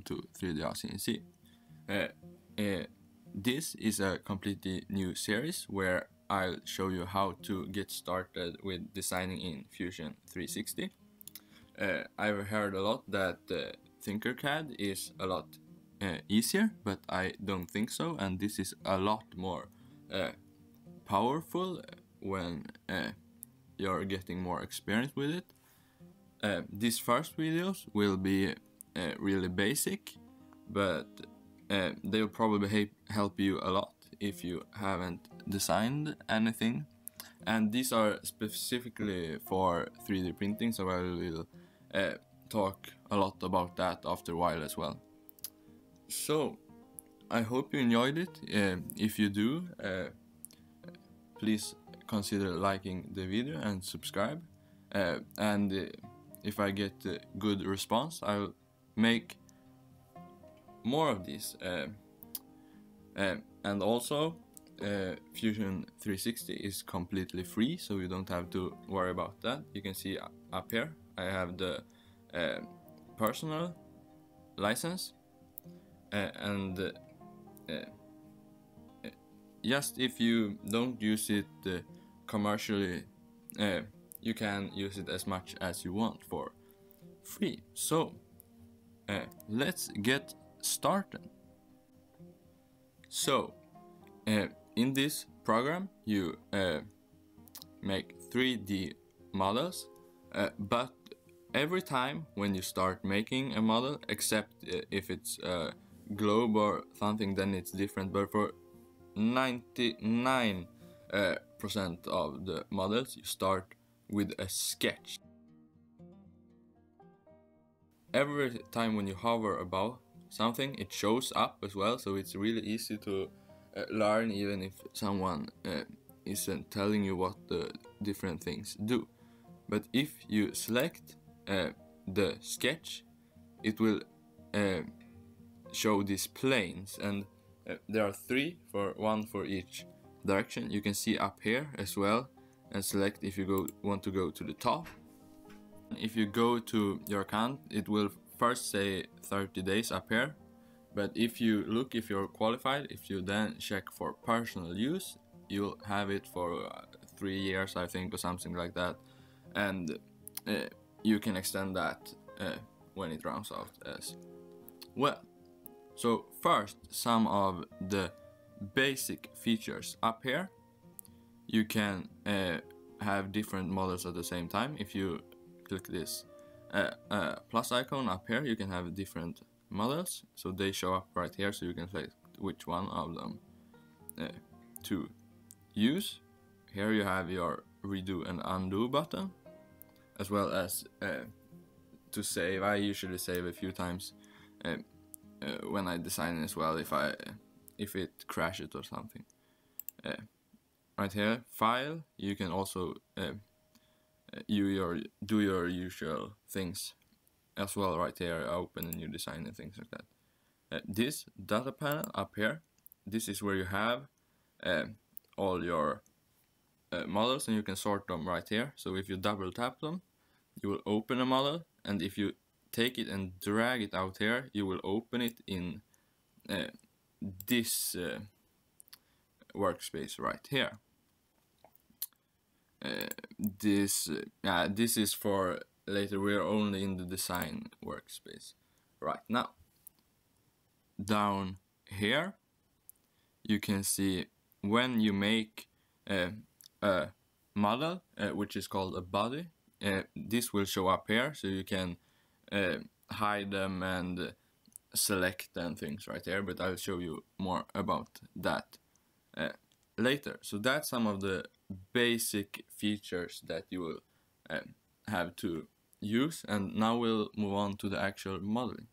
Welcome to 3D CNC. This is a completely new series where I'll show you how to get started with designing in Fusion 360. I've heard a lot that Tinkercad is a lot easier, but I don't think so, and this is a lot more powerful when you're getting more experience with it. These first videos will be really basic, but they'll probably help you a lot if you haven't designed anything. And these are specifically for 3D printing, so I will talk a lot about that after a while as well. So I hope you enjoyed it. If you do, please consider liking the video and subscribe. And if I get a good response, I'll make more of these. And also, Fusion 360 is completely free, so you don't have to worry about that. You can see up here, I have the personal license, and just if you don't use it commercially, you can use it as much as you want for free. So let's get started. So in this program you make 3D models, but every time when you start making a model, except if it's a globe or something, then it's different, but for 99% of the models you start with a sketch. Every time when you hover above something, it shows up as well, so it's really easy to learn, even if someone isn't telling you what the different things do. But if you select the sketch, it will show these planes, and there are one for each direction. You can see up here as well, and select if you want to go to the top. If you go to your account, it will first say 30 days up here, but if you look if you're qualified, if you then check for personal use, you'll have it for 3 years, I think, or something like that, and you can extend that when it runs out as well. So first, some of the basic features up here. You can have different models at the same time. If you click this plus icon up here, you can have different models, so they show up right here, so you can select which one of them to use. Here you have your redo and undo button, as well as to save. I usually save a few times when I design as well, if it crashes or something. Right here, file, you can also do your usual things as well. Right here, open a new design and things like that. This data panel up here, this is where you have all your models, and you can sort them right here. So if you double tap them, you will open a model, and if you take it and drag it out here, you will open it in this workspace right here. This is for later. We are only in the design workspace right now. Down here you can see when you make a model, which is called a body, this will show up here, so you can hide them and select and things right here, but I'll show you more about that later. So that's some of the basic features that you will have to use, and now we'll move on to the actual modeling.